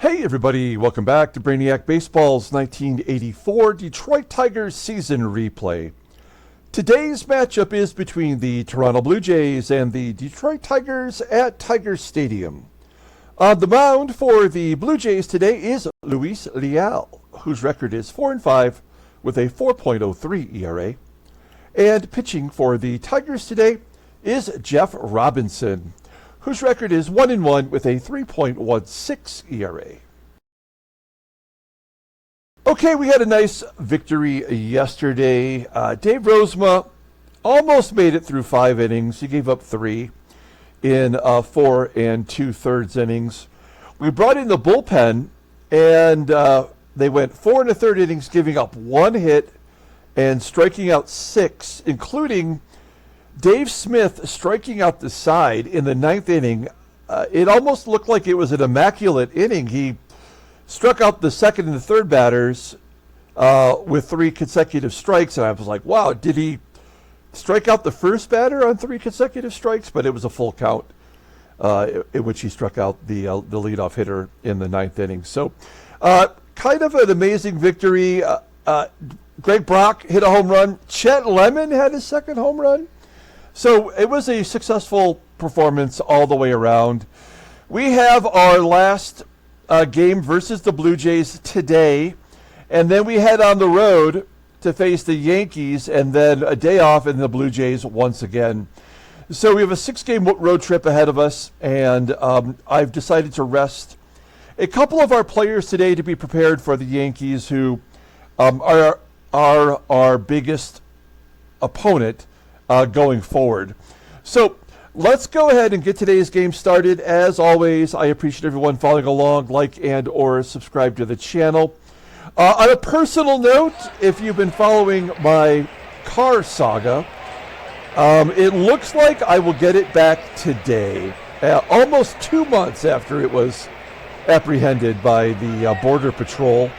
Hey everybody, welcome back to Brainiac Baseball's 1984 Detroit Tigers season replay. Today's matchup is between the Toronto Blue Jays and the Detroit Tigers at Tiger Stadium. On the mound for the Blue Jays today is Leal, whose record is 4-5 with a 4.03 ERA. And pitching for the Tigers today is Jeff Robinson, whose record is 1-1 with a 3.16 ERA. Okay, we had a nice victory yesterday. Dave Rozema almost made it through 5 innings. He gave up 3 in 4 2/3 innings. We brought in the bullpen, and they went 4 1/3 innings, giving up 1 hit and striking out 6, including Dave Smith striking out the side in the 9th inning. It almost looked like it was an immaculate inning. He struck out the 2nd and the 3rd batters with 3 consecutive strikes, and I was like, wow, did he strike out the 1st batter on 3 consecutive strikes? But it was a full count in which he struck out the leadoff hitter in the 9th inning. So kind of an amazing victory. Greg Brock hit a home run. Chet Lemon had his 2nd home run. So it was a successful performance all the way around. We have our last game versus the Blue Jays today, and then we head on the road to face the Yankees, and then a day off in the Blue Jays once again. So we have a 6-game road trip ahead of us, and I've decided to rest a couple of our players today to be prepared for the Yankees, who are our biggest opponent going forward. So let's go ahead and get today's game started. As always, I appreciate everyone following along, like and or subscribe to the channel. On a personal note, if you've been following my car saga, it looks like I will get it back today, almost 2 months after it was apprehended by the Border Patrol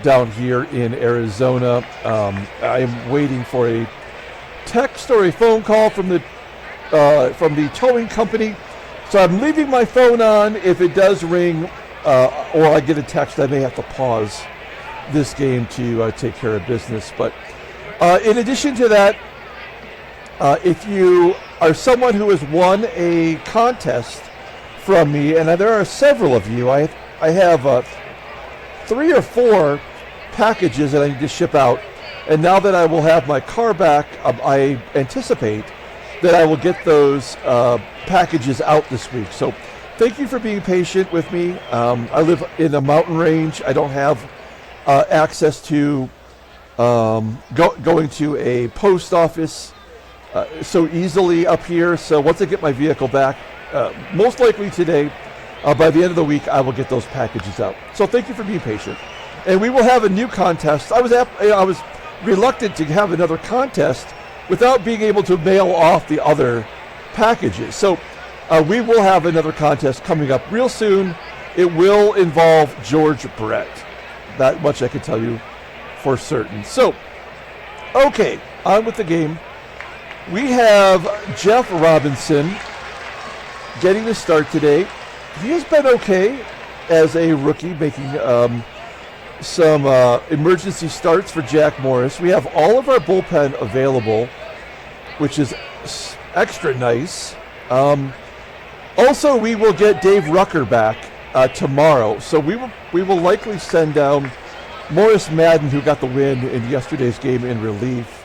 down here in Arizona. I am waiting for a text or a phone call from the towing company, so I'm leaving my phone on. If it does ring or I get a text, I may have to pause this game to take care of business. But in addition to that, if you are someone who has won a contest from me, and there are several of you, I have 3 or 4 packages that I need to ship out. And now that I will have my car back, I anticipate that I will get those packages out this week. So thank you for being patient with me. I live in a mountain range. I don't have access to going to a post office so easily up here. So once I get my vehicle back, most likely today, by the end of the week, I will get those packages out. So thank you for being patient. And we will have a new contest. I was reluctant to have another contest without being able to mail off the other packages. So we will have another contest coming up real soon. It will involve George Brett. That much I can tell you for certain. So, okay, on with the game. We have Jeff Robinson getting the start today. He has been okay as a rookie, making some emergency starts for Jack Morris. We have all of our bullpen available, which is extra nice. Also, we will get Dave Rucker back tomorrow, so we will likely send down Morris Madden, who got the win in yesterday's game, in relief.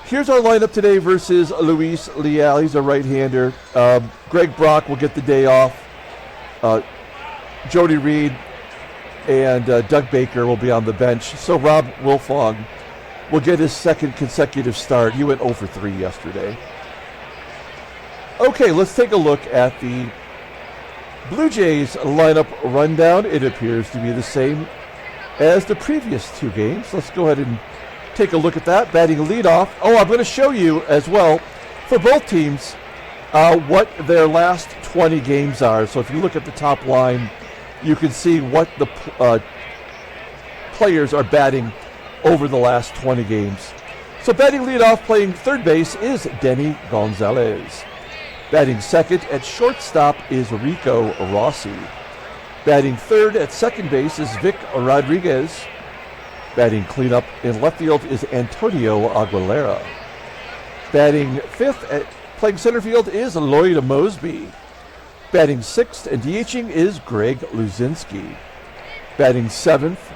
Here's our lineup today versus Luis Leal. He's a right-hander. Greg Brock will get the day off. Jody Reed and Doug Baker will be on the bench. So Rob Wilfong will get his 2nd consecutive start. He went 0 for 3 yesterday. Okay, let's take a look at the Blue Jays lineup rundown. It appears to be the same as the previous 2 games. Let's go ahead and take a look at that. Batting leadoff. Oh, I'm going to show you as well for both teams what their last 20 games are. So if you look at the top line, you can see what the players are batting over the last 20 games. So batting leadoff, playing third base, is Denny Gonzalez. Batting second at shortstop is Rico Rossi. Batting third at second base is Vic Rodriguez. Batting cleanup in left field is Antonio Aguilera. Batting fifth at playing center field is Lloyd MOSEBY. Batting sixth and DHing is Greg LUZINSKI. Batting seventh,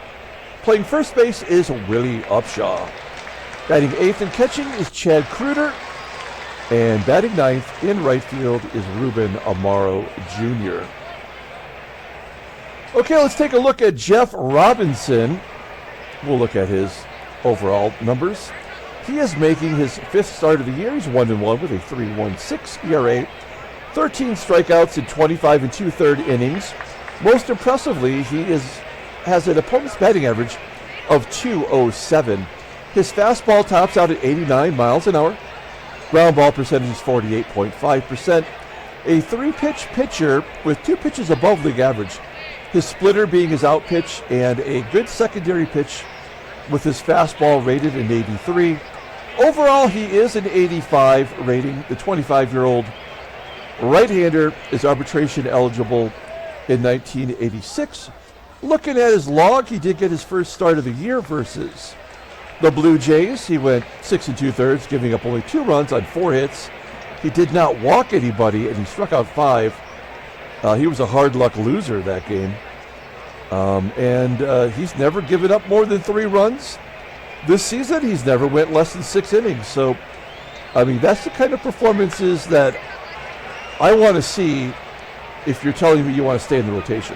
playing first base is Willie UPSHAW. Batting eighth and catching is Chad KREUTER. And batting ninth in right field is Ruben AMARO Jr. Okay, let's take a look at Jeff Robinson. We'll look at his overall numbers. He is making his fifth start of the year. He's 1-1 with a 3.16 ERA, 13 strikeouts in 25 and 2/3 innings. Most impressively, he has an opponent's batting average of .207. His fastball tops out at 89 miles an hour. Ground ball percentage is 48.5%. A three-pitch pitcher with two pitches above league average. His splitter being his out pitch and a good secondary pitch with his fastball rated an 83. Overall, he is an 85 rating. The 25-year-old right-hander is arbitration eligible in 1986. Looking at his log, he did get his first start of the year versus the Blue Jays. He went 6 2/3, giving up only 2 runs on 4 hits. He did not walk anybody, and he struck out 5. He was a hard luck loser that game. He's never given up more than 3 runs. This season, he's never went less than 6 innings. So, I mean, that's the kind of performances that I want to see if you're telling me you want to stay in the rotation.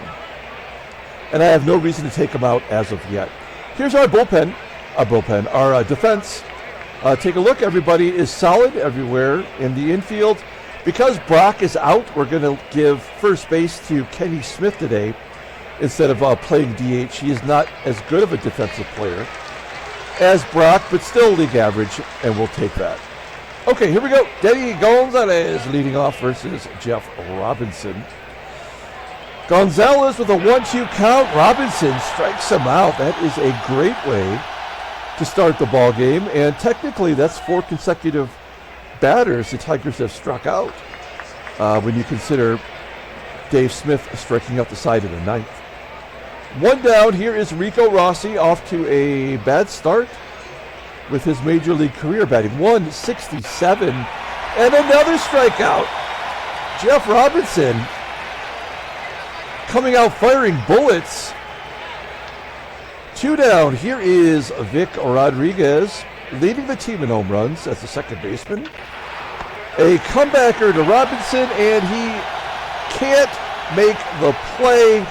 And I have no reason to take him out as of yet. Here's our bullpen. Our defense. Take a look. Everybody is solid everywhere in the infield. Because Brock is out, we're going to give first base to Kenny Smith today instead of playing DH. He is not as good of a defensive player as Brock, but still league average, and we'll take that. Okay, here we go. Denny Gonzalez leading off versus Jeff Robinson. Gonzalez with a 1-2 count. Robinson strikes him out. That is a great way to start the ball game, and technically that's 4 consecutive batters the Tigers have struck out when you consider Dave Smith striking out the side of the 9th. 1 down. Here is Rico Rossi off to a bad start with his major league career, batting .167 and another strikeout. Jeff Robinson coming out firing bullets. 2 down. Here is Vic Rodriguez leading the team in home runs as the second baseman. A comebacker to Robinson, and he can't make the play.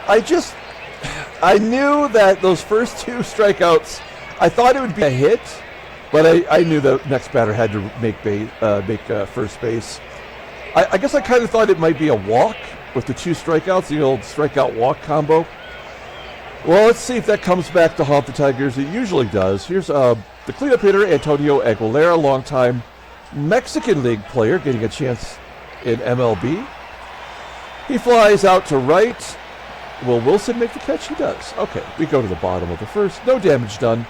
I knew that those first 2 strikeouts, I thought it would be a hit, but I knew the next batter had to make first base. I guess I kind of thought it might be a walk with the 2 strikeouts, the old strikeout-walk combo. Well, let's see if that comes back to haunt the Tigers. It usually does. Here's the cleanup hitter, Antonio Aguilera, longtime Mexican League player, getting a chance in MLB. He flies out to right. Will Wilson make the catch? He does. Okay, we go to the bottom of the first. No damage done.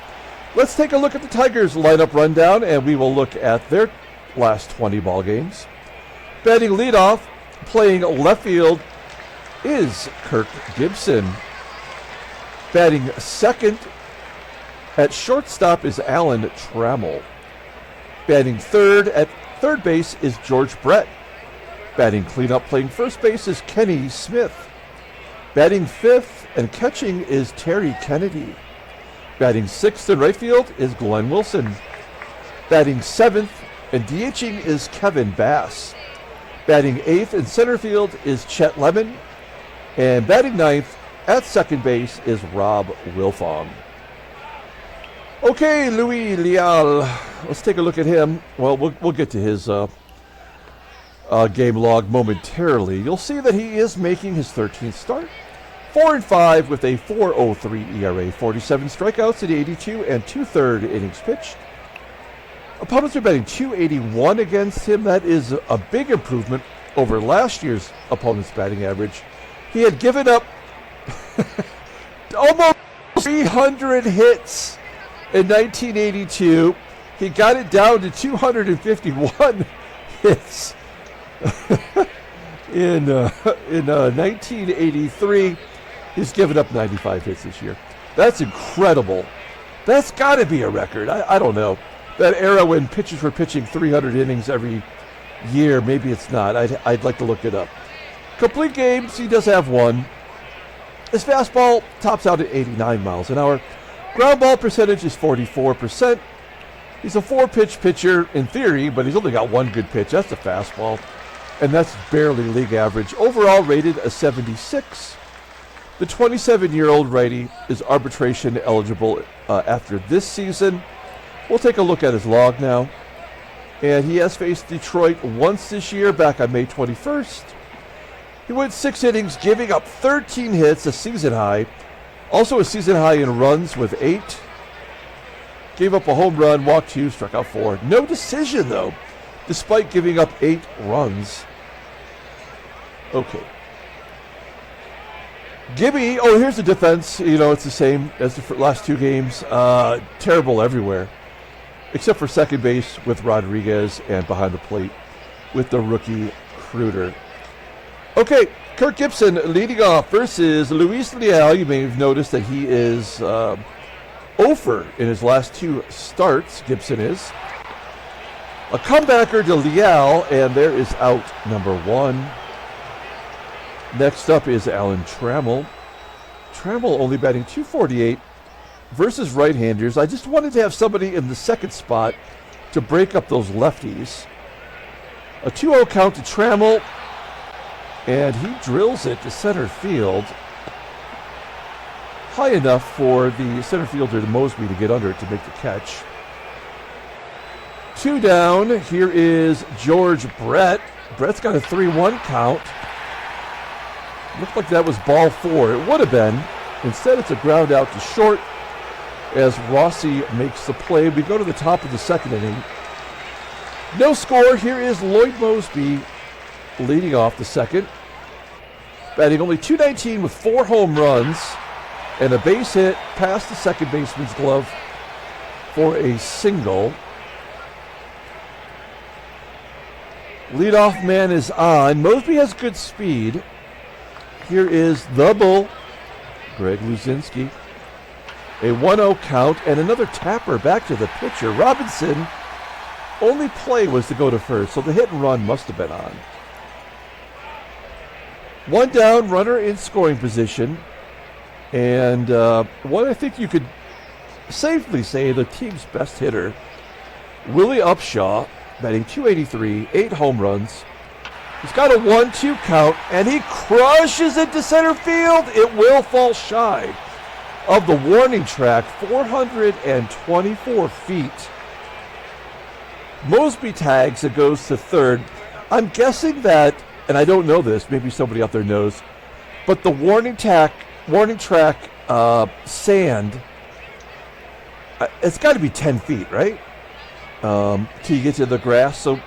Let's take a look at the Tigers lineup rundown, and we will look at their last 20 ball games. Batting leadoff, playing left field, is Kirk GIBSON. Batting second at shortstop is Alan Trammell. Batting third at third base is George Brett. Batting cleanup, playing first base is Kenny Smith. Batting fifth and catching is Terry Kennedy. Batting sixth in right field is Glenn Wilson. Batting seventh and DHing is Kevin Bass. Batting eighth in center field is Chet Lemon. And batting ninth at second base is Rob Wilfong. Okay, Leal. Let's take a look at him. Well, we'll get to his game log momentarily. You'll see that he is making his 13th start. 4-5 with a 4.03 ERA, 47 strikeouts in 82 and 2/3 innings pitched. Opponents are batting .281 against him. That is a big improvement over last year's opponent's batting average. He had given up almost 300 hits in 1982. He got it down to 251 hits in 1983. He's given up 95 hits this year. That's incredible. That's got to be a record. I don't know. That era when pitchers were pitching 300 innings every year, maybe it's not. I'd like to look it up. Complete games, he does have one. His fastball tops out at 89 miles an hour. Ground ball percentage is 44%. He's a 4-pitch pitcher in theory, but he's only got one good pitch. That's the fastball, and that's barely league average. Overall rated a 76. The 27-year-old righty is arbitration eligible after this season. We'll take a look at his log now. And he has faced Detroit once this year, back on May 21st. He went 6 innings, giving up 13 hits, a season high. Also a season high in runs with 8. Gave up a home run, walked 2, struck out 4. No decision, though, despite giving up 8 runs. Okay. Gibby, here's the defense. It's the same as the last 2 games. Terrible everywhere, except for second base with Rodriguez and behind the plate with the rookie KREUTER. Okay, Kirk Gibson leading off versus Luis Leal. You may have noticed that he is 0 in his last 2 starts. Gibson is. A comebacker to Leal, and there is out number 1. Next up is Alan Trammell. Trammell only batting .248 versus right-handers. I just wanted to have somebody in the second spot to break up those lefties. A 2-0 count to Trammell. And he drills it to center field. High enough for the center fielder, MOSEBY, to get under it to make the catch. 2 down. Here is George Brett. Brett's got a 3-1 count. Looked like that was ball 4. It would have been. Instead, it's a ground out to short as ROSSY makes the play. We go to the top of the second inning. No score. Here is Lloyd MOSEBY leading off the second, batting only .219 with 4 home runs and a base hit past the second baseman's glove for a single. Leadoff man is on. MOSEBY has good speed. Here is the bull, Greg LUZINSKI. A 1-0 count and another tapper back to the pitcher. Robinson, only play was to go to first, so the hit and run must have been on. 1 down, runner in scoring position. And what I think you could safely say the team's best hitter, Willie UPSHAW, batting .283, 8 home runs. He's got a 1-2 count, and he crushes it to center field. It will fall shy of the warning track, 424 feet. MOSEBY tags, it goes to third. I'm guessing that, and I don't know this, maybe somebody out there knows, but the warning track sand, it's got to be 10 feet, right? Till you get to the grass. So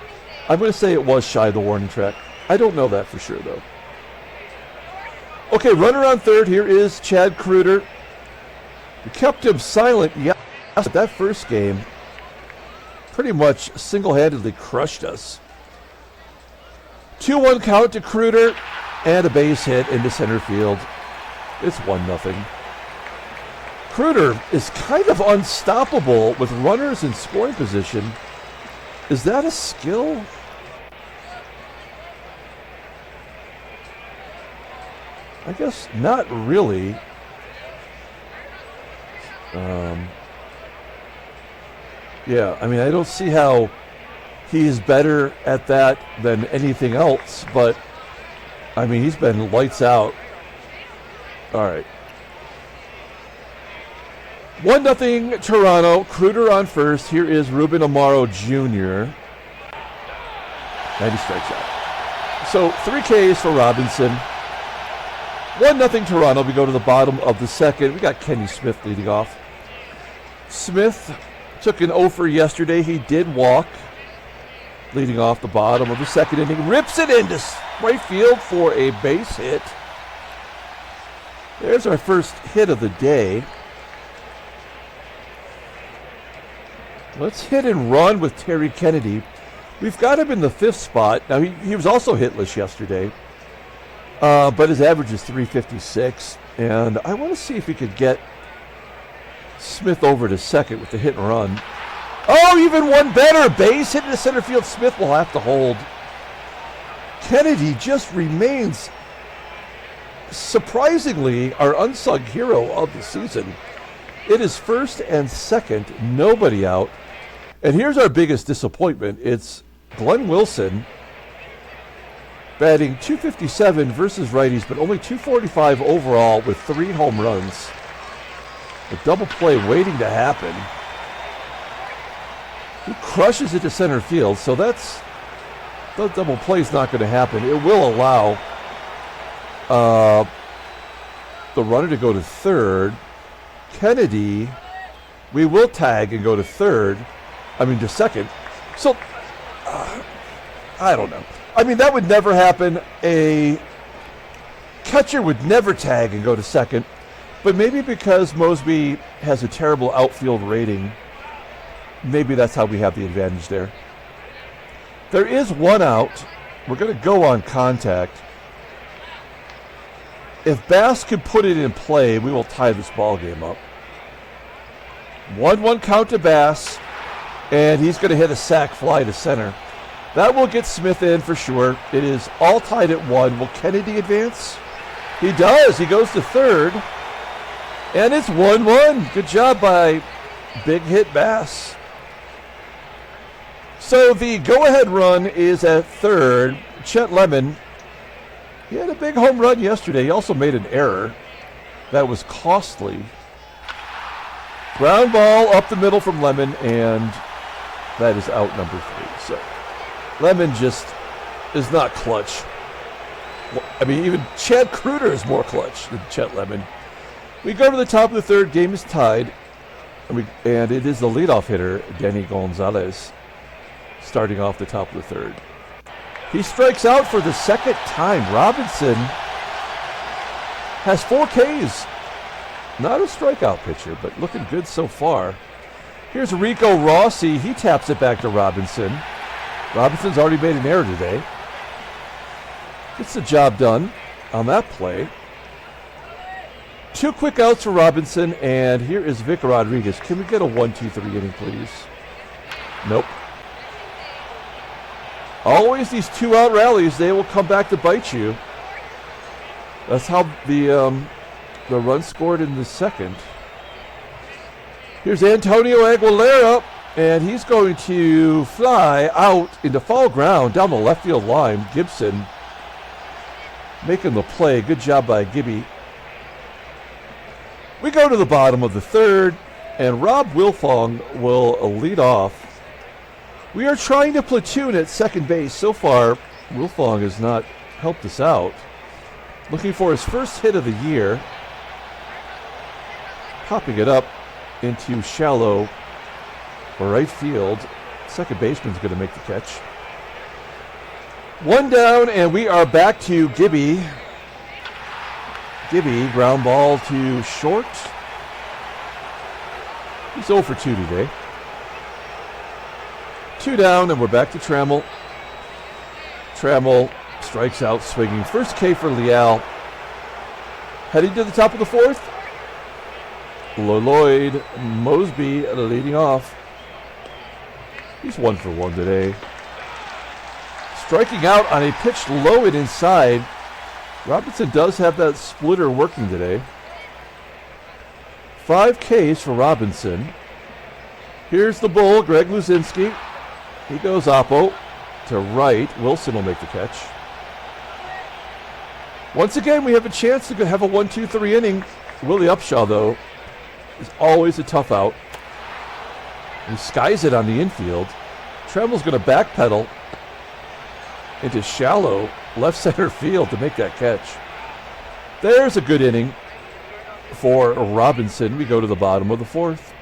I'm going to say it was shy of the warning track. I don't know that for sure, though. Okay, runner on third. Here is Chad KREUTER. We kept him silent. Yeah, that first game pretty much single-handedly crushed us. 2-1 count to KREUTER and a base hit into center field. It's 1-0. KREUTER is kind of unstoppable with runners in scoring position. Is that a skill? I guess not really. Yeah, I mean, I don't see how he is better at that than anything else, but I mean, he's been lights out. All right. 1-0 Toronto. KREUTER on first. Here is Ruben AMARO Jr. And he strikes out. So 3 Ks for Robinson. 1-0 Toronto. We go to the bottom of the second. We got Kenny Smith leading off. Smith took an 0 yesterday. He did walk. Leading off the bottom of the second inning. Rips it into right field for a base hit. There's our first hit of the day. Let's hit and run with Terry Kennedy. We've got him in the 5th spot. Now, he was also hitless yesterday. but his average is 356. And I want to see if he could get Smith over to second with the hit and run. Oh, even one better. Base hit into center field. Smith will have to hold. Kennedy just remains surprisingly our unsung hero of the season. It is first and second, nobody out. And here's our biggest disappointment. It's Glenn Wilson batting .257 versus righties, but only .245 overall with 3 home runs. A double play waiting to happen. He crushes it to center field, so the double play is not going to happen. It will allow the runner to go to third. Kennedy, we will tag and go to to second. So, I don't know. I mean, that would never happen. A catcher would never tag and go to second, but maybe because Moseby has a terrible outfield rating, maybe that's how we have the advantage there. There is one out. We're going to go on contact. If Bass can put it in play, we will tie this ball game up. 1-1 count to Bass, and he's going to hit a sac fly to center. That will get Smith in for sure. It is all tied at 1. Will Kennedy advance? He does. He goes to third, and it's 1-1. Good job by big hit Bass. So the go-ahead run is at third. Chet Lemon, he had a big home run yesterday. He also made an error that was costly. Ground ball up the middle from Lemon, and that is out number 3. So Lemon just is not clutch. I mean, even Chad KREUTER is more clutch than Chet Lemon. We go to the top of the third. Game is tied, and it is the leadoff hitter, Denny Gonzalez, starting off the top of the third. He strikes out for the second time. Robinson has 4 Ks. Not a strikeout pitcher, but looking good so far. Here's Rico Rossi. He taps it back to Robinson. Robinson's already made an error today. Gets the job done on that play. 2 quick outs for Robinson, and here is Vic Rodriguez. Can we get a 1-2-3 inning, please? Nope. Always these 2-out rallies, they will come back to bite you. That's how the run scored in the second. Here's Antonio Aguilera, and he's going to fly out into foul ground down the left field line. GIBSON making the play. Good job by Gibby. We go to the bottom of the third, and Rob Wilfong will lead off. We are trying to platoon at second base. So far, Wilfong has not helped us out. Looking for his first hit of the year. Popping it up into shallow right field. Second baseman's going to make the catch. 1 down, and we are back to Gibby. Gibby, ground ball to short. He's 0 for 2 today. 2 down, and we're back to Trammell. Trammell strikes out swinging. First K for Leal. Heading to the top of the fourth. Lloyd, Moseby leading off. He's 1 for 1 today. Striking out on a pitch low and inside. Robinson does have that splitter working today. 5 Ks for Robinson. Here's the bull, Greg LUZINSKI. He goes oppo to right. Wilson will make the catch. Once again, we have a chance to have a 1-2-3 inning. Willie UPSHAW, though, is always a tough out. He skies it on the infield. Trammell's going to backpedal into shallow left center field to make that catch. There's a good inning for Robinson. We go to the bottom of the fourth.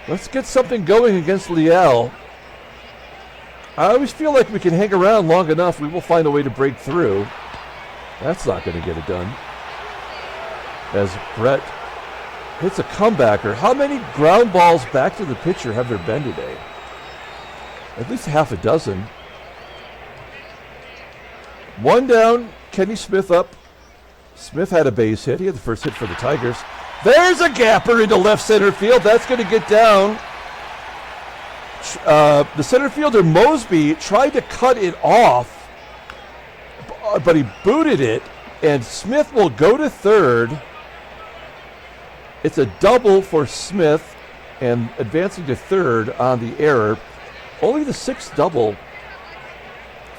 Let's get something going against Leal. I always feel like we can hang around long enough, we will find a way to break through. That's not going to get it done. As Brett hits a comebacker. How many ground balls back to the pitcher have there been today? At least half a dozen. 1 down, Kenny Smith up. Smith had a base hit. He had the first hit for the Tigers. There's a gapper into left center field. That's going to get down. The center fielder, Moseby, tried to cut it off, but he booted it, and Smith will go to third. It's a double for Smith, and advancing to third on the error. Only the sixth double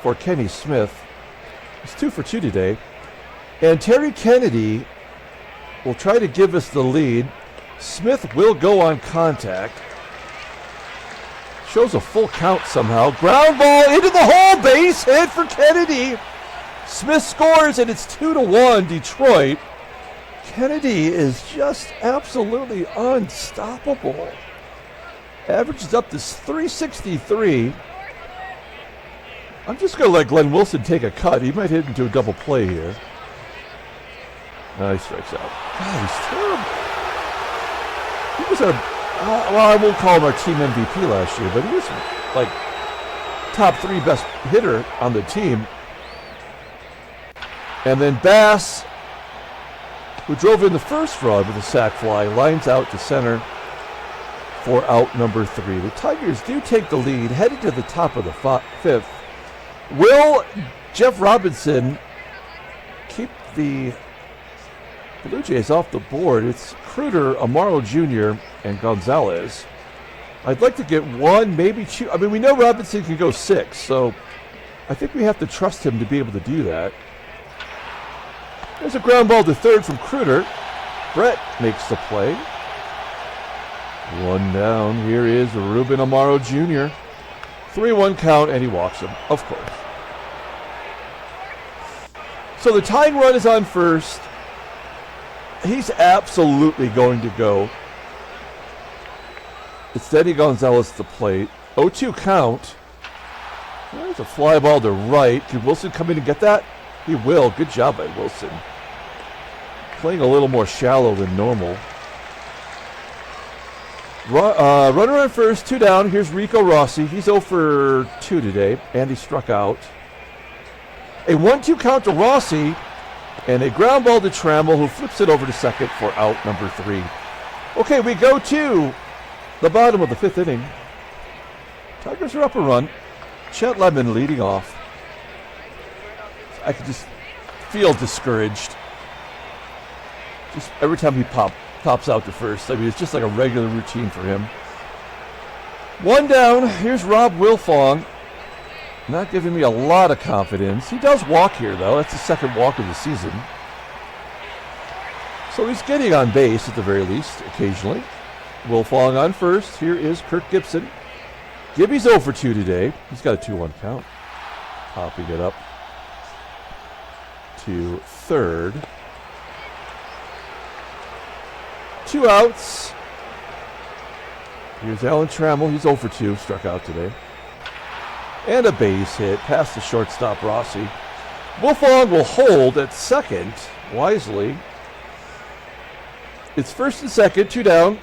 for Kenny Smith. He's 2 for 2 today. And Terry Kennedy will try to give us the lead. Smith will go on contact. Shows a full count somehow. Ground ball into the hole. Base hit for Kennedy. Smith scores, and it's 2-1 Detroit. Kennedy is just absolutely unstoppable. Averages up to 363. I'm just going to let Glenn Wilson take a cut. He might hit into a double play here. He strikes out. God, he's terrible. He was our, well, I won't call him our team MVP last year, but he was like top 3 best hitter on the team. And then Bass, who drove in the first run with a sac fly, lines out to center for out number 3. The Tigers do take the lead, headed to the top of the 5th. Will Jeff Robinson keep the Blue Jays off the board? It's KREUTER, AMARO Jr., and Gonzalez. I'd like to get 1, maybe 2. I mean, we know Robinson can go 6, so I think we have to trust him to be able to do that. There's a ground ball to third from KREUTER. Brett makes the play. 1 down. Here is Ruben AMARO Jr. 3-1 count, and he walks him, of course. So the tying run is on first. He's absolutely going to go. It's Denny Gonzalez at the plate. 0-2 count. There's a fly ball to right. Can Wilson come in and get that? He will. Good job by Wilson. Playing a little more shallow than normal. Runner on first, 2 down. Here's Rico Rossi. He's 0 for 2 today, and he struck out. A 1-2 count to Rossi, and a ground ball to Trammell, who flips it over to second for out number 3. Okay, we go to the bottom of the 5th inning. Tigers are up a run. Chet Lemon leading off. I could just feel discouraged. Just every time he pops out to first. I mean, it's just like a regular routine for him. 1 down. Here's Rob Wilfong. Not giving me a lot of confidence. He does walk here, though. That's the 2nd walk of the season. So he's getting on base at the very least, occasionally. Wilfong on first. Here is Kirk Gibson. Gibby's 0 for 2 today. He's got a 2-1 count. Popping it up to third. 2 outs. Here's Alan Trammell. He's 0 for 2. Struck out today. And a base hit past the shortstop, Rossi. Wilfong will hold at second, wisely. It's first and second, 2 down.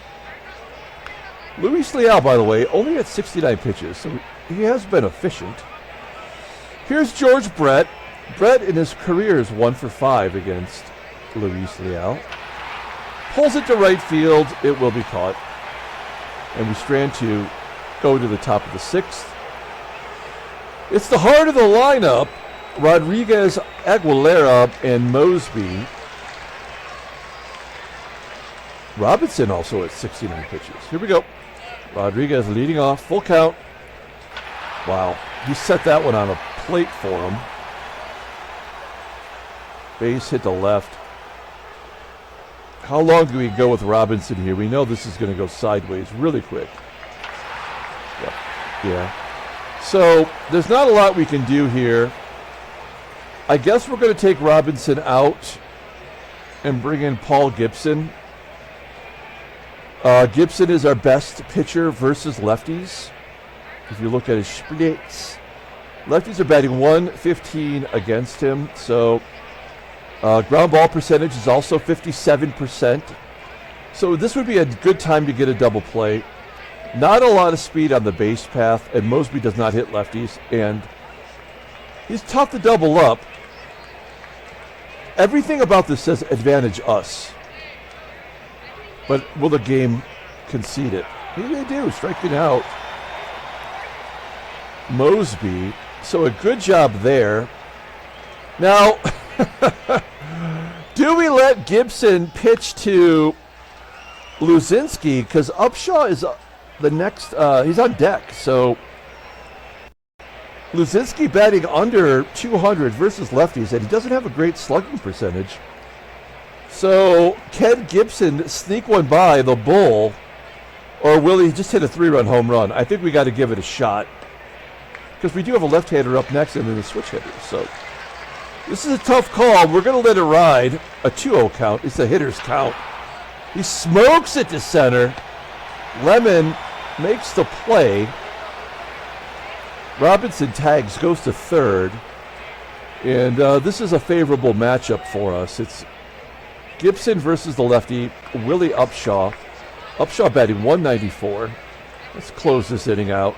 Luis Leal, by the way, only at 69 pitches, so he has been efficient. Here's George Brett. Brett in his career is 1 for 5 against Luis Leal. Pulls it to right field. It will be caught. And we strand to go to the top of the 6th. It's the heart of the lineup. Rodriguez, Aguilera, and Moseby. Robinson also at 69 pitches. Here we go. Rodriguez leading off. Full count. Wow. He set that one on a plate for him. Base hit to left. How long do we go with Robinson here? We know this is going to go sideways really quick. Yep. Yeah. So there's not a lot we can do here. I guess we're going to take Robinson out and bring in Paul Gibson. Gibson is our best pitcher versus lefties. If you look at his splits, lefties are batting 115 against him. So ground ball percentage is also 57%. So this would be a good time to get a double play. Not a lot of speed on the base path, and Moseby does not hit lefties, and he's tough to double up. Everything about this says advantage us. But will the game concede it? Maybe they do, striking out MOSEBY. So a good job there. Now, do we let Gibson pitch to LUZINSKI? Because UPSHAW is the next, he's on deck. So LUZINSKI batting under 200 versus lefties, and he doesn't have a great slugging percentage. So can Gibson sneak one by the bull, or will he just hit a 3-run home run? I think we got to give it a shot, because we do have a left-hander up next and then a switch hitter. So this is a tough call. We're going to let it ride. A 2-0 count. It's a hitter's count. He smokes it to center. Lemon makes the play. Robinson tags, goes to third. And this is a favorable matchup for us. It's Gibson versus the lefty, Willie UPSHAW. UPSHAW batting 194. Let's close this inning out.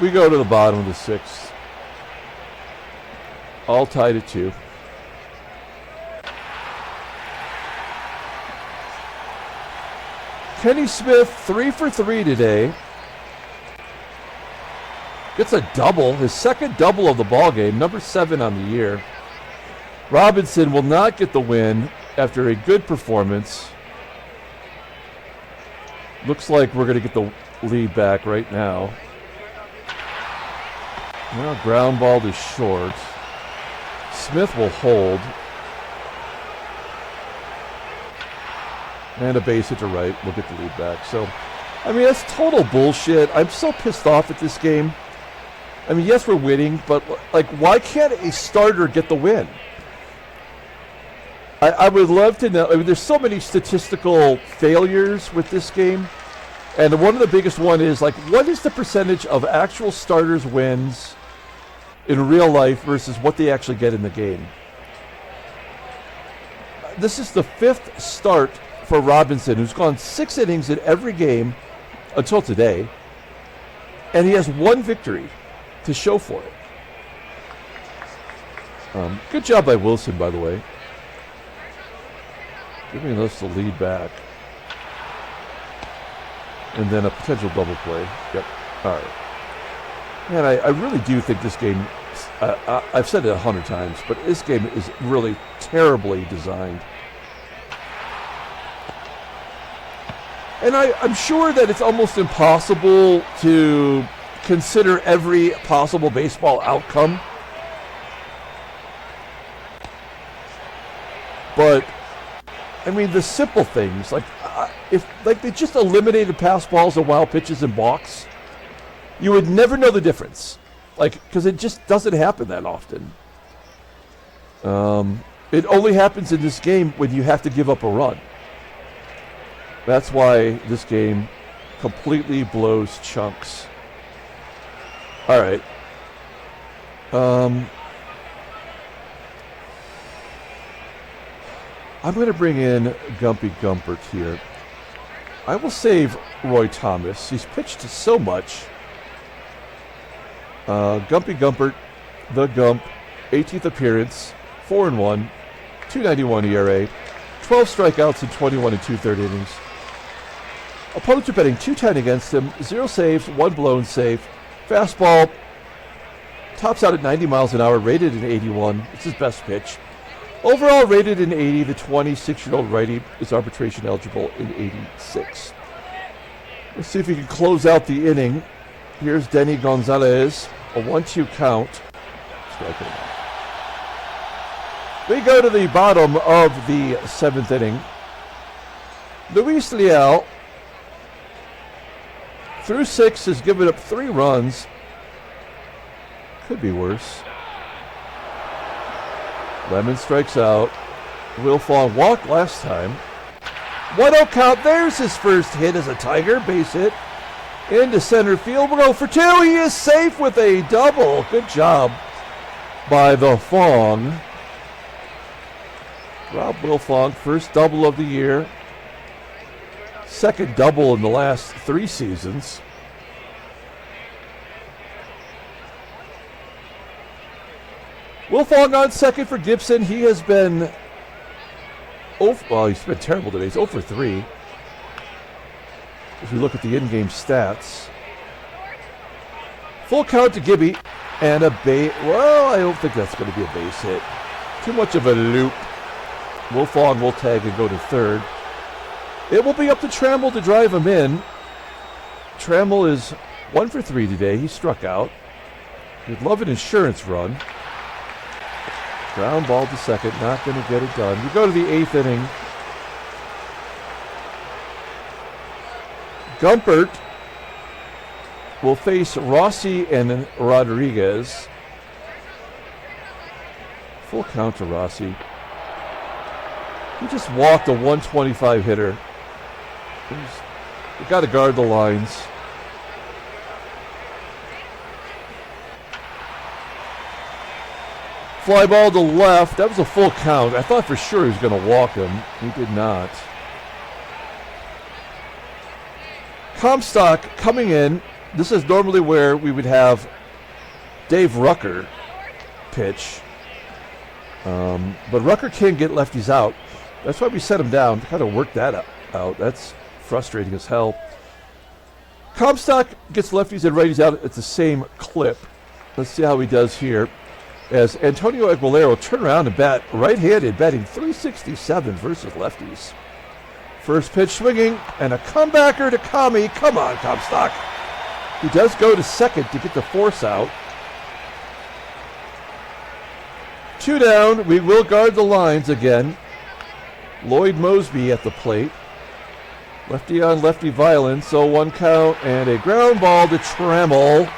We go to the bottom of the sixth. All tied at 2. Kenny Smith, 3 for 3 today. Gets a double, his second double of the ball game, number 7 on the year. Robinson will not get the win after a good performance. Looks like we're going to get the lead back right now. Well, ground ball is short. Smith will hold. And a base hit to right. We'll get the lead back. So, I mean, that's total bullshit. I'm so pissed off at this game. I mean, yes, we're winning, but, like, why can't a starter get the win? I would love to know. I mean, there's so many statistical failures with this game. And one of the biggest one is, like, what is the percentage of actual starters' wins in real life versus what they actually get in the game? This is the 5th start for Robinson, who's gone 6 innings in every game until today, and he has 1 victory to show for it. Good job by Wilson, by the way, giving us the lead back. And then a potential double play. Yep. All right. Man, I really do think this game, I've said it 100 times, but this game is really terribly designed. And I'm sure that it's almost impossible to consider every possible baseball outcome. But, I mean, the simple things, like, if they just eliminated pass balls and wild pitches and balks, you would never know the difference. Like, because it just doesn't happen that often. It only happens in this game when you have to give up a run. That's why this game completely blows chunks. All right. I'm going to bring in Gumpy Gumpert here. I will save Roy Thomas. He's pitched so much. Gumpy Gumpert, the Gump, 18th appearance, 4-1, 2.91 ERA, 12 strikeouts in 21 2/3 innings. Opponents are betting 210 against him, 0 saves, 1 blown save. Fastball tops out at 90 miles an hour, rated in 81. It's his best pitch. Overall rated in 80, the 26-year-old righty is arbitration eligible in 86. Let's see if he can close out the inning. Here's Denny Gonzalez, a 1-2 count. We go to the bottom of the 7th inning. Luis Leal, through 6, has given up 3 runs. Could be worse. Lemon strikes out. Wilfong walked last time. 1-0 count. There's his first hit as a Tiger. Base hit into center field. We'll go for 2. He is safe with a double. Good job. by the Fong. Rob Wilfong, first double of the year. Second double in the last 3 seasons. Wilfong on second for Gibson. He has been, he's been terrible today. He's 0 for 3. If we look at the in-game stats. Full count to Gibby and a base. Well, I don't think that's going to be a base hit. Too much of a loop. Wilfong will tag and go to third. It will be up to Trammell to drive him in. Trammell is 1 for 3 today. He struck out. He'd love an insurance run. Ground ball to second. Not going to get it done. We go to the 8th inning. Gumpert will face Rossi and Rodriguez. Full count to Rossi. He just walked a 125 hitter. You got to guard the lines. Fly ball to left. That was a full count. I thought for sure he was going to walk him. He did not. Comstock coming in. This is normally where we would have Dave Rucker pitch. But Rucker can't get lefties out. That's why we set him down to kind of work that out. That's frustrating as hell. Comstock gets lefties and righties out at the same clip. Let's see how he does here. As Antonio Aguilera will turn around and bat right-handed, batting .367 versus lefties. First pitch swinging, and a comebacker to Kami. Come on, Comstock. He does go to second to get the force out. 2 down. We will guard the lines again. Lloyd Moseby at the plate. Lefty on lefty violence, so 1 count, and a ground ball to Trammell.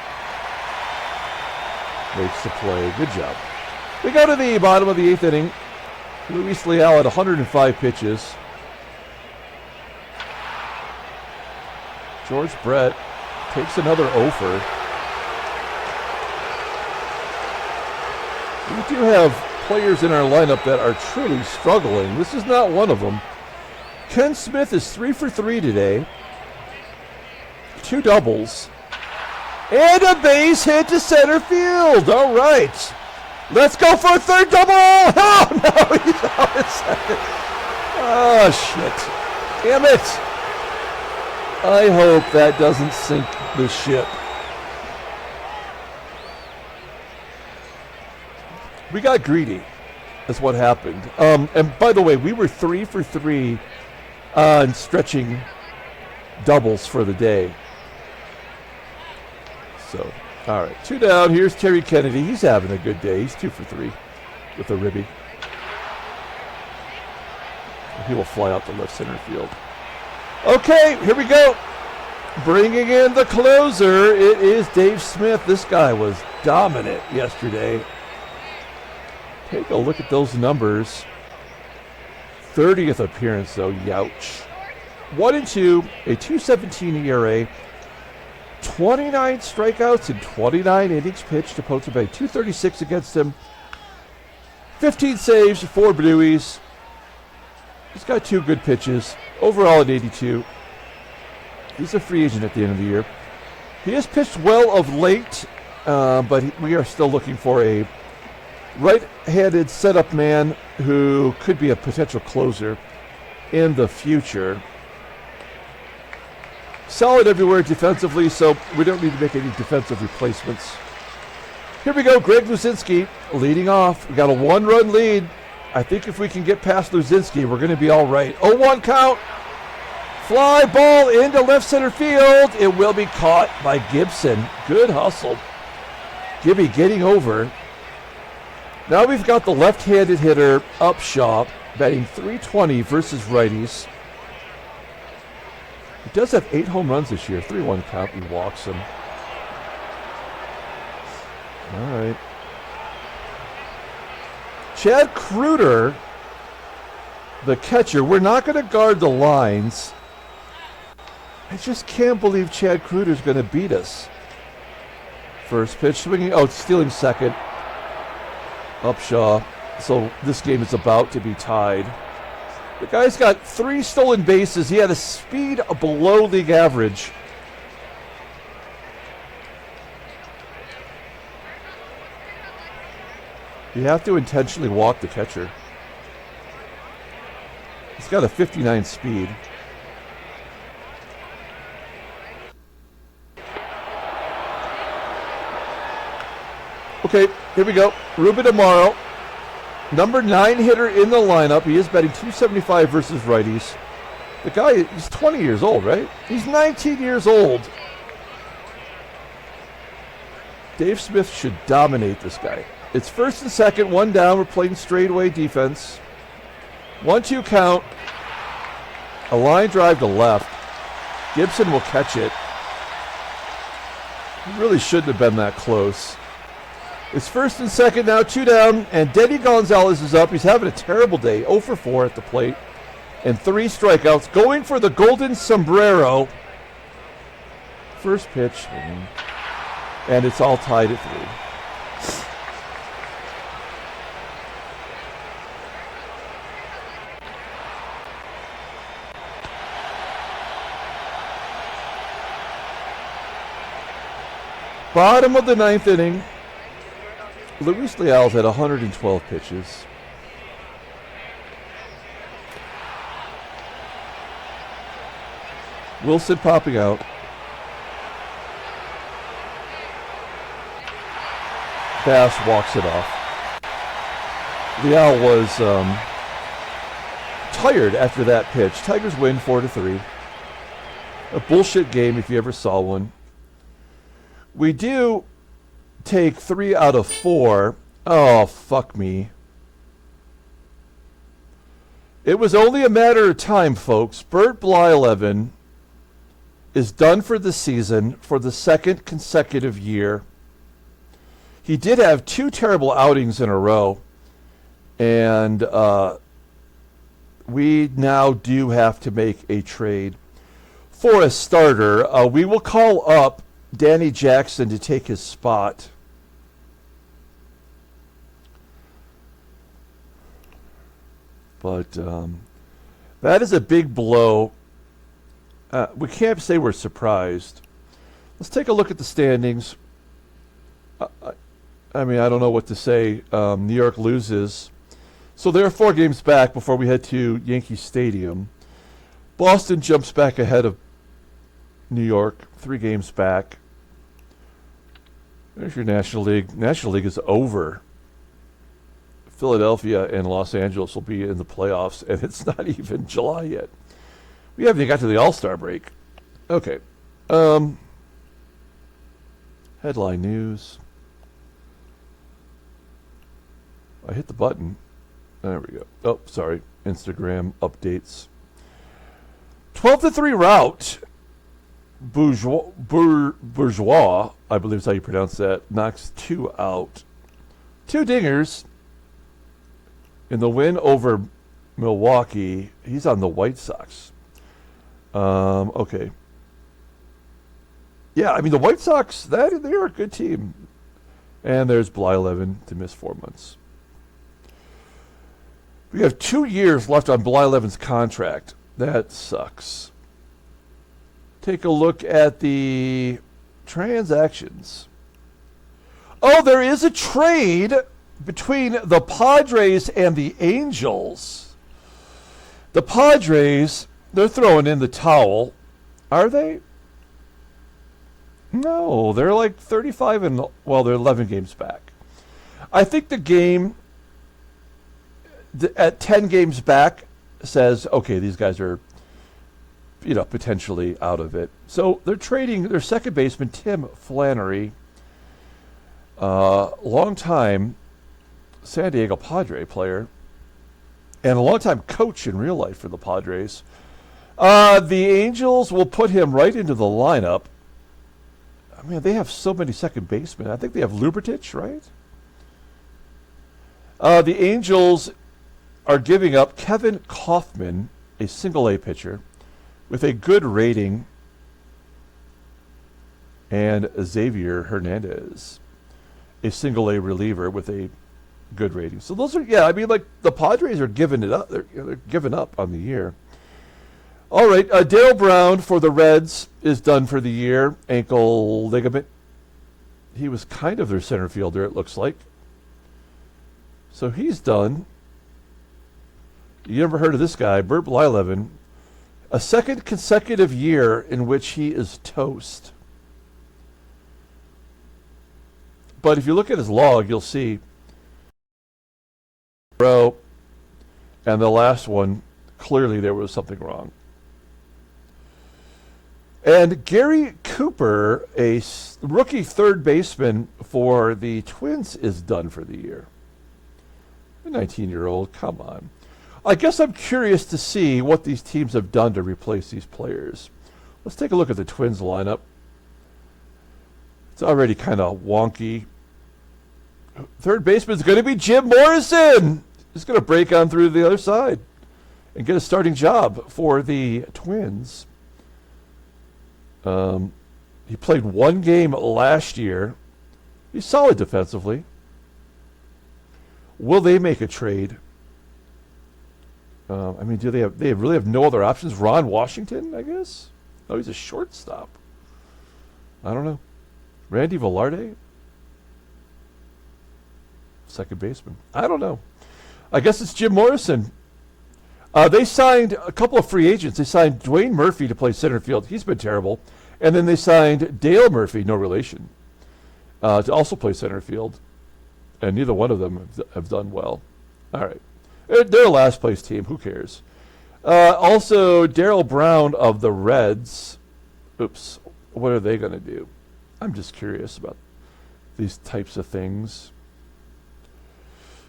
Makes the play. Good job. We go to the bottom of the 8th inning. Luis Leal at 105 pitches. George Brett takes another offer. We do have players in our lineup that are truly struggling. This is not one of them. Ken Smith is 3 for 3 today. 2 doubles. And a base hit to center field. All right. Let's go for a third double. Oh, no, he's out at second. Oh, shit. Damn it. I hope that doesn't sink the ship. We got greedy. That's what happened. And by the way, we were 3 for 3 on stretching doubles for the day. So, all right, 2 down. Here's Terry Kennedy. He's having a good day. He's 2 for 3 with a ribby. He will fly out to left center field. Okay, here we go. Bringing in the closer. It is Dave Smith. This guy was dominant yesterday. Take a look at those numbers. 30th appearance, though. Youch. 1-2, a 2.17 ERA. 29 strikeouts in 29 innings pitched. Opponents batting .236 against him. 15 saves, 4 buoys. He's got 2 good pitches. Overall at 82. He's a free agent at the end of the year. He has pitched well of late, but we are still looking for a right-handed setup man who could be a potential closer in the future. Solid everywhere defensively, so we don't need to make any defensive replacements. Here we go, Greg LUZINSKI leading off. We got a 1-run lead. I think if we can get past LUZINSKI, we're going to be all right. 0-1 count. Fly ball into left center field. It will be caught by Gibson. Good hustle. Gibby getting over. Now we've got the left-handed hitter, UPSHAW, batting .320 versus righties. He does have 8 home runs this year. 3-1 count. He walks him. All right. Chad KREUTER, the catcher. We're not going to guard the lines. I just can't believe Chad KREUTER's going to beat us. First pitch swinging. Oh, stealing second. UPSHAW. So this game is about to be tied. The guy's got 3 stolen bases. He had a speed below league average. You have to intentionally walk the catcher. He's got a 59 speed. Okay, here we go. Ruben AMARO, number 9 hitter in the lineup. He is batting .275 versus righties. The guy, he's 20 years old, right? He's 19 years old. Dave Smith should dominate this guy. It's first and second, 1 down. We're playing straightaway defense. 1-2 count. A line drive to left. Gibson will catch it. He really shouldn't have been that close. It's first and second now, 2 down, and Denny Gonzalez is up. He's having a terrible day, 0 for 4 at the plate, and 3 strikeouts, going for the golden sombrero. First pitch, and it's all tied at 3. Bottom of the 9th inning. Luis Leal's had 112 pitches. Wilson popping out. Bass walks it off. Leal was tired after that pitch. Tigers win 4-3. A bullshit game if you ever saw one. We do take 3 out of 4. Oh, fuck me. It was only a matter of time, folks. Bert Blyleven is done for the season for the 2nd consecutive year. He did have 2 terrible outings in a row. And we now do have to make a trade for a starter. We will call up Danny Jackson to take his spot. But that is a big blow. We can't say we're surprised. Let's take a look at the standings. I mean, I don't know what to say. New York loses. So they're 4 games back before we head to Yankee Stadium. Boston jumps back ahead of New York, 3 games back. There's your National League. National League is over. Philadelphia and Los Angeles will be in the playoffs, and it's not even July yet. We haven't even got to the All-Star break. Okay. Headline news. I hit the button. There we go. Oh, sorry. Instagram updates. 12-3 rout. Bourgeois, I believe is how you pronounce that, knocks 2 out. 2 dingers in the win over Milwaukee. He's on the White Sox. Okay. Yeah, I mean, the White Sox, they're a good team. And there's Blyleven to miss 4 months. We have 2 years left on Blyleven's contract. That sucks. Take a look at the transactions. Oh, there is a trade between the Padres and the Angels. The Padres, they're throwing in the towel. Are they? No, they're like 35 and, well, they're 11 games back. I think the game at 10 games back says, okay, these guys are, potentially out of it. So they're trading their second baseman, Tim Flannery, long-time San Diego Padre player and a long-time coach in real life for the Padres. The Angels will put him right into the lineup. I mean, they have so many second basemen. I think they have Lubertich, right? The Angels are giving up Kevin Kaufman, a single-A pitcher, with a good rating, and Xavier Hernandez, a single-A reliever with a good ratings. So those are, yeah, I mean, like, the Padres are giving it up. They're giving up on the year. All right, Darrell Brown for the Reds is done for the year. Ankle ligament. He was kind of their center fielder, it looks like. So he's done. You never heard of this guy, Bert Blyleven. A second consecutive year in which he is toast. But if you look at his log, you'll see and the last one, clearly there was something wrong. And Gary Cooper, a rookie third baseman for the Twins, is done for the year. A 19-year-old, come on. I guess I'm curious to see what these teams have done to replace these players. Let's take a look at the Twins lineup. It's already kind of wonky. Third baseman is going to be Jim Morrison. He's going to break on through the other side and get a starting job for the Twins. He played one game last year. He's solid defensively. Will they make a trade? I mean, do they really have no other options? Ron Washington, I guess? Oh, he's a shortstop. I don't know. Randy Velarde? Second baseman. I don't know. I guess it's Jim Morrison. They signed a couple of free agents. They signed Dwayne Murphy to play center field. He's been terrible. And then they signed Dale Murphy, no relation, to also play center field. And neither one of them have done well. All right. They're a last place team. Who cares? Also, Darrell Brown of the Reds. Oops. What are they going to do? I'm just curious about these types of things.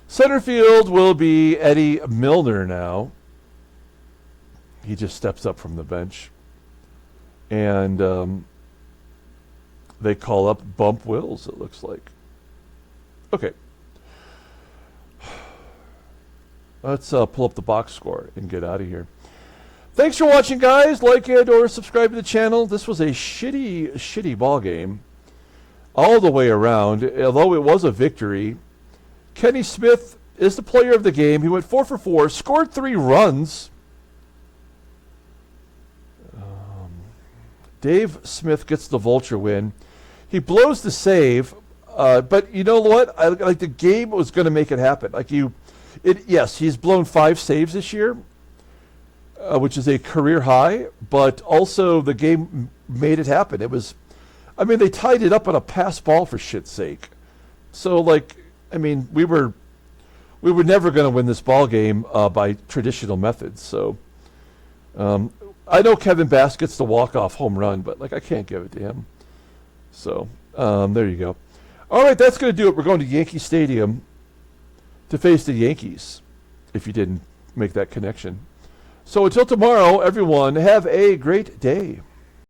Center field will be Eddie Milner now. He just steps up from the bench. And they call up Bump Wills, it looks like. Okay. Let's pull up the box score and get out of here. Thanks for watching, guys. Like and or subscribe to the channel. This was a shitty ball game all the way around. Although it was a victory, Kenny Smith is the player of the game. He went 4 for 4, scored 3 runs. Dave Smith gets the vulture win. He blows the save, but you know what? Like the game was going to make it happen. Yes, he's blown 5 saves this year, which is a career high. But also the game made it happen. It was, I mean, they tied it up on a pass ball for shit's sake. So we were never going to win this ball game by traditional methods. So. I know Kevin Bass gets the walk-off home run, but I can't give it to him. So there you go. All right, that's going to do it. We're going to Yankee Stadium to face the Yankees, if you didn't make that connection. So until tomorrow, everyone, have a great day.